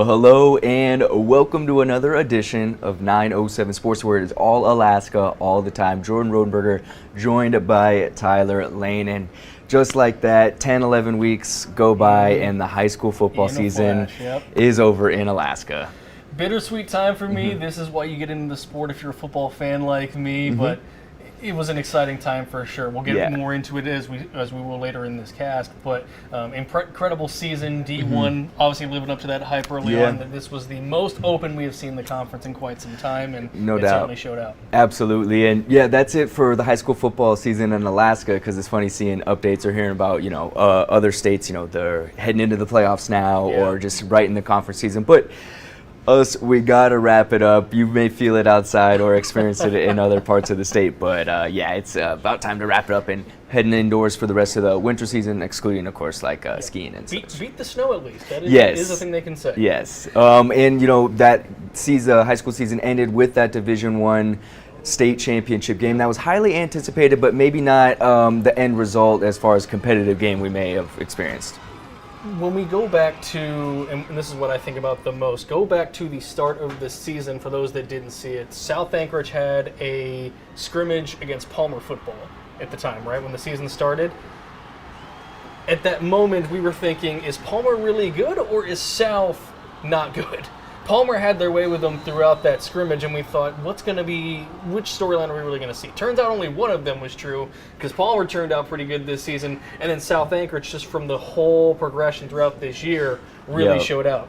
Well, hello and welcome to another edition of 907 Sports, where it's all Alaska all the time. Jordan Rodenberger joined by Tyler Lane, and just like that, 10, 11 weeks go by and the high school football season is over in Alaska. Bittersweet time for me. This is why you get into the sport if you're a football fan like me, but it was an exciting time for sure. We'll get more into it as we will later in this cast, but incredible season. D1 obviously living up to that hype early on, that this was the most open we have seen the conference in quite some time, and no it doubt certainly showed out. Absolutely. And yeah, that's it for the high school football season in Alaska, because it's funny seeing updates or hearing about other states, they're heading into the playoffs now or just right in the conference season. But we gotta wrap it up. You may feel it outside or experience it in other parts of the state, but it's about time to wrap it up and heading indoors for the rest of the winter season, excluding, of course, like skiing and such. Beat the snow at least. That is a thing they can say. Yes, and that high school season ended with that Division I state championship game that was highly anticipated, but maybe not the end result as far as competitive game we may have experienced. When we go back to, and this is what I think about the most, go back to the start of the season for those that didn't see it. South Anchorage had a scrimmage against Palmer football at the time, right, when the season started. At that moment, we were thinking, is Palmer really good or is South not good? Palmer had their way with them throughout that scrimmage, and we thought, which storyline are we really going to see? Turns out only one of them was true, because Palmer turned out pretty good this season, and then South Anchorage, just from the whole progression throughout this year, really showed out.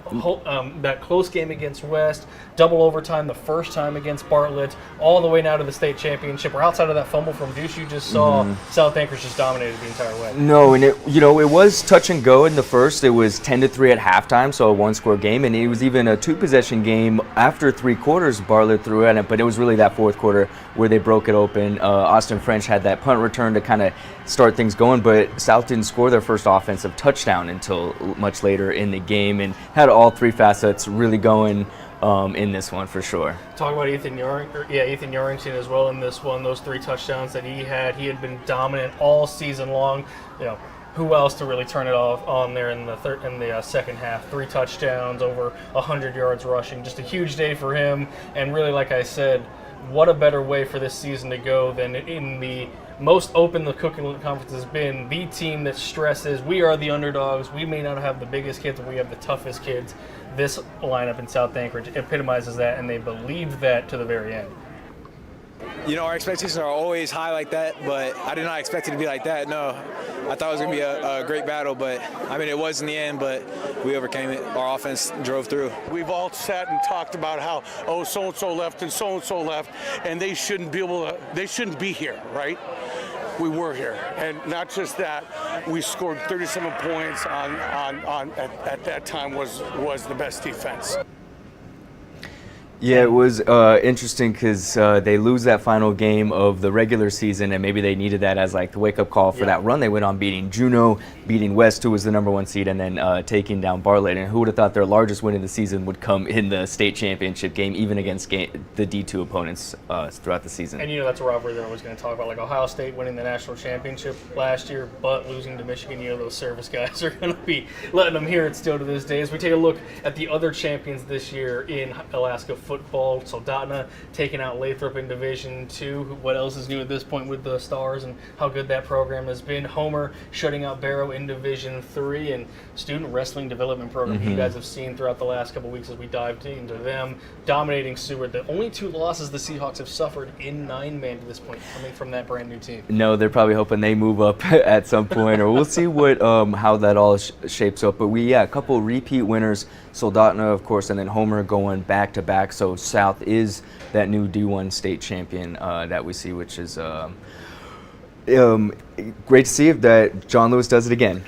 That close game against West, double overtime the first time against Bartlett, all the way now to the state championship, or outside of that fumble from Deuce you just saw, South Anchorage just dominated the entire way. No, and it was touch and go in the first. It was 10-3 at halftime, so a one-score game, and it was even a two-possession game after 3 quarters. Bartlett threw at it, but it was really that fourth quarter where they broke it open. Austin French had that punt return to kind of start things going, but South didn't score their first offensive touchdown until much later in the game, and had all 3 facets really going in this one for sure. Talk about Ethan Yarrington as well in this one. Those 3 touchdowns that he had been dominant all season long. Who else to really turn it off on there in the second half? 3 touchdowns, over 100 yards rushing. Just a huge day for him, and really, like I said, what a better way for this season to go than in the most open the Cook Inlet Conference has been. The team that stresses, we are the underdogs. We may not have the biggest kids, but we have the toughest kids. This lineup in South Anchorage epitomizes that, and they believed that to the very end. Our expectations are always high like that, but I did not expect it to be like that. No, I thought it was going to be a great battle, but it was in the end, but we overcame it. Our offense drove through. We've all sat and talked about how, so-and-so left and so-and-so left, and they shouldn't be here, right? We were here, and not just that, we scored 37 points at that time was the best defense. Yeah, it was interesting because they lose that final game of the regular season, and maybe they needed that as like the wake-up call for that run they went on, beating Juneau, beating West, who was the number 1 seed, and then taking down Bartlett. And who would have thought their largest win of the season would come in the state championship game, even against the D2 opponents throughout the season. And that's a rivalry they're always going to talk about, like Ohio State winning the national championship last year, but losing to Michigan. Those service guys are going to be letting them hear it still to this day. As we take a look at the other champions this year in Alaska football, Soldotna taking out Lathrop in Division II. What else is new at this point with the Stars and how good that program has been? Homer shutting out Barrow in Division III, and student wrestling development program you guys have seen throughout the last couple of weeks as we dived into them, dominating Seward. The only 2 losses the Seahawks have suffered in 9-man to this point, coming from that brand new team. No, they're probably hoping they move up at some point, or we'll see what how that all shapes up. But a couple repeat winners, Soldotna, of course, and then Homer going back to back. So South is that new D1 state champion that we see, which is great to see that John Lewis does it again.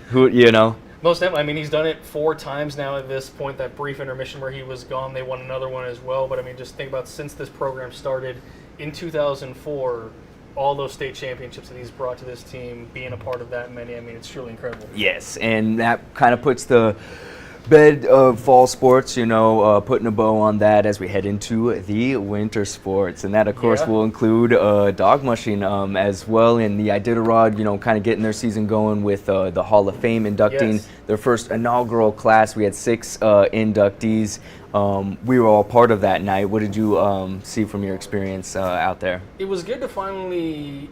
Most definitely. He's done it 4 times now at this point. That brief intermission where he was gone, they won another one as well. But just think about, since this program started in 2004, all those state championships that he's brought to this team, being a part of that many, it's truly incredible. Yes, and that kind of puts the bed of fall sports, putting a bow on that as we head into the winter sports. And that, of course, will include dog mushing as well. And the Iditarod, kind of getting their season going with the Hall of Fame inducting their first inaugural class. We had 6 inductees. We were all part of that night. What did you see from your experience out there? It was good to finally,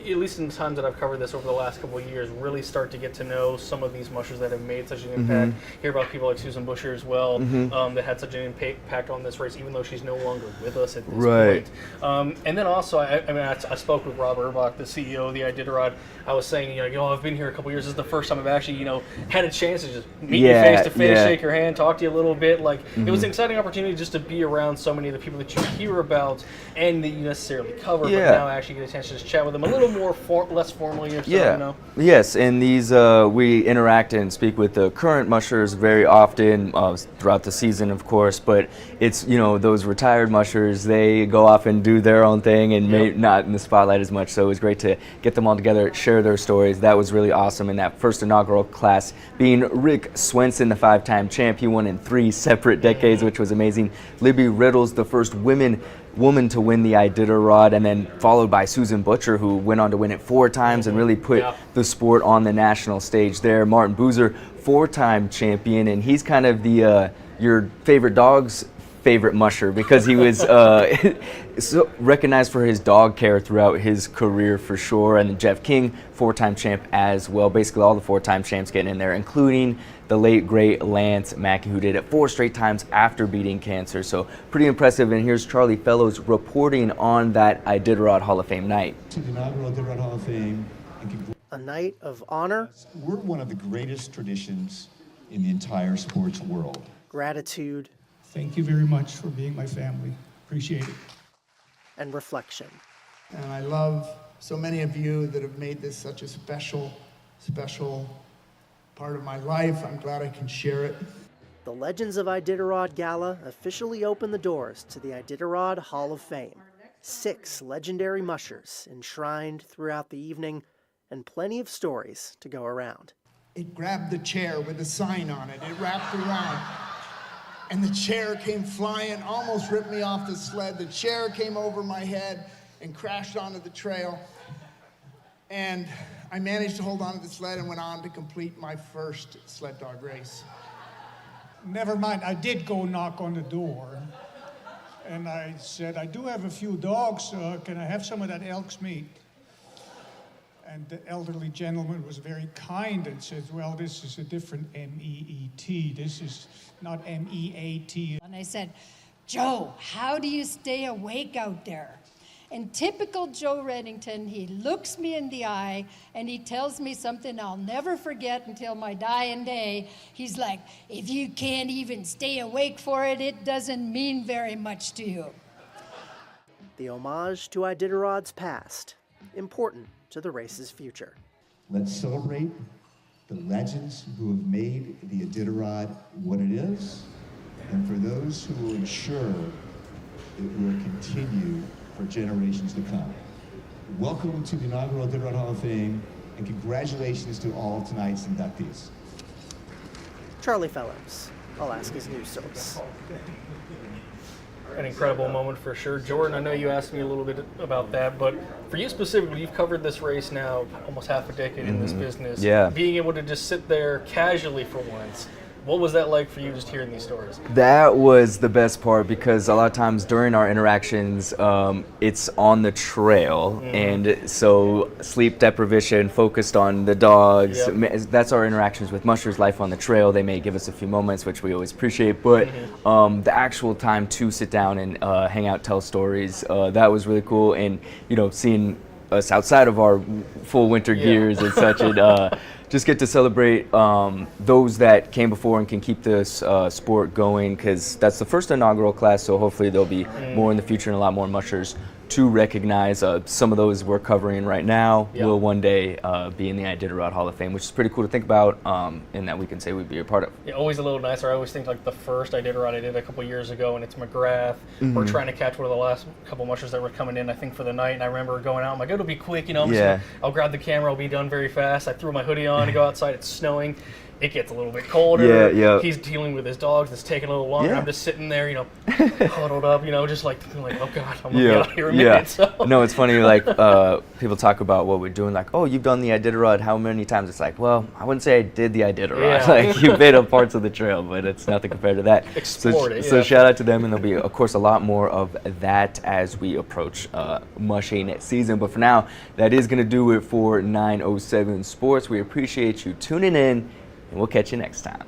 at least in the times that I've covered this over the last couple of years, really start to get to know some of these mushers that have made such an impact. Hear about people like Susan Busher as well, that had such an impact on this race, even though she's no longer with us at this point. And then also, I spoke with Rob Urbach, the CEO of the Iditarod. I was saying, I've been here a couple years. This is the first time I've actually, had a chance to just meet you face to face, shake your hand, talk to you a little bit. It was an exciting opportunity just to be around so many of the people that you hear about and that you necessarily cover, but now actually get a chance to just chat with them a little more less formally or so, Yes, and these we interact and speak with the current mushers very often throughout the season, of course, but it's, those retired mushers, they go off and do their own thing and may not in the spotlight as much, so it was great to get them all together, share their stories. That was really awesome. In that first inaugural class being Rick Swenson, the 5-time champ. He won in 3 separate decades, which was amazing. Libby Riddles, the first woman to win the Iditarod, and then followed by Susan Butcher, who went on to win it 4 times and really put the sport on the national stage there. Martin Boozer, 4-time champion, and he's kind of the your favorite dog's favorite musher because he was so recognized for his dog care throughout his career for sure. And Jeff King, 4-time champ as well. Basically all the 4-time champs getting in there, including the late great Lance Mackey, who did it 4 straight times after beating cancer. So pretty impressive. And here's Charlie Fellows reporting on that Iditarod Hall of Fame night. To the inaugural Iditarod Hall of Fame. A night of honor. We're one of the greatest traditions in the entire sports world. Gratitude. Thank you very much for being my family. Appreciate it. And reflection. And I love so many of you that have made this such a special part of my life. I'm glad I can share it. The Legends of Iditarod Gala officially opened the doors to the Iditarod Hall of Fame. 6 legendary mushers enshrined throughout the evening, and plenty of stories to go around. It grabbed the chair with a sign on it. It wrapped around. And the chair came flying, almost ripped me off the sled. The chair came over my head and crashed onto the trail. And I managed to hold on to the sled and went on to complete my first sled dog race. Never mind, I did go knock on the door. And I said, I do have a few dogs, can I have some of that elk's meat? And the elderly gentleman was very kind and said, well, this is a different M-E-E-T. This is not M-E-A-T. And I said, Joe, how do you stay awake out there? And typical Joe Reddington, he looks me in the eye and he tells me something I'll never forget until my dying day. He's like, if you can't even stay awake for it, it doesn't mean very much to you. The homage to Iditarod's past, important to the race's future. Let's celebrate the legends who have made the Iditarod what it is, and for those who will ensure it will continue for generations to come. Welcome to the inaugural Iditarod Hall of Fame, and congratulations to all of tonight's inductees. Charlie Fellows, Alaska's news source. An incredible moment for sure. Jordan, I know you asked me a little bit about that, but for you specifically, you've covered this race now almost half a decade in this business. Yeah. Being able to just sit there casually for once, what was that like for you just hearing these stories? That was the best part because a lot of times during our interactions, it's on the trail, and so sleep deprivation, focused on the dogs. That's our interactions with mushers, life on the trail. They may give us a few moments, which we always appreciate, but the actual time to sit down and hang out, tell stories, that was really cool. And seeing us outside of our full winter gears and such, and just get to celebrate those that came before and can keep this sport going, because that's the first inaugural class, so hopefully there'll be more in the future and a lot more mushers to recognize. Some of those we're covering right now will one day be in the Iditarod Hall of Fame, which is pretty cool to think about, and that we can say we'd be a part of. Yeah, always a little nicer. I always think like the first Iditarod I did a couple years ago, and it's McGrath. We're trying to catch one of the last couple mushers that were coming in, I think, for the night, and I remember going out, I'm like, it'll be quick, I'll grab the camera, I'll be done very fast. I threw my hoodie on to go outside, it's snowing, it gets a little bit colder. Yeah. He's dealing with his dogs. It's taking a little longer. Yeah. I'm just sitting there, huddled up, just like, oh God, I'm gonna be out here in a Yeah. minute. So. No, it's funny, like, people talk about what we're doing, like, oh, you've done the Iditarod how many times? It's like, well, I wouldn't say I did the Iditarod. Yeah. Like, you've been on parts of the trail, but it's nothing compared to that. Explored it, So yeah. shout out to them, and there'll be, of course, a lot more of that as we approach mushing season. But for now, that is going to do it for 907 Sports. We appreciate you tuning in, and we'll catch you next time.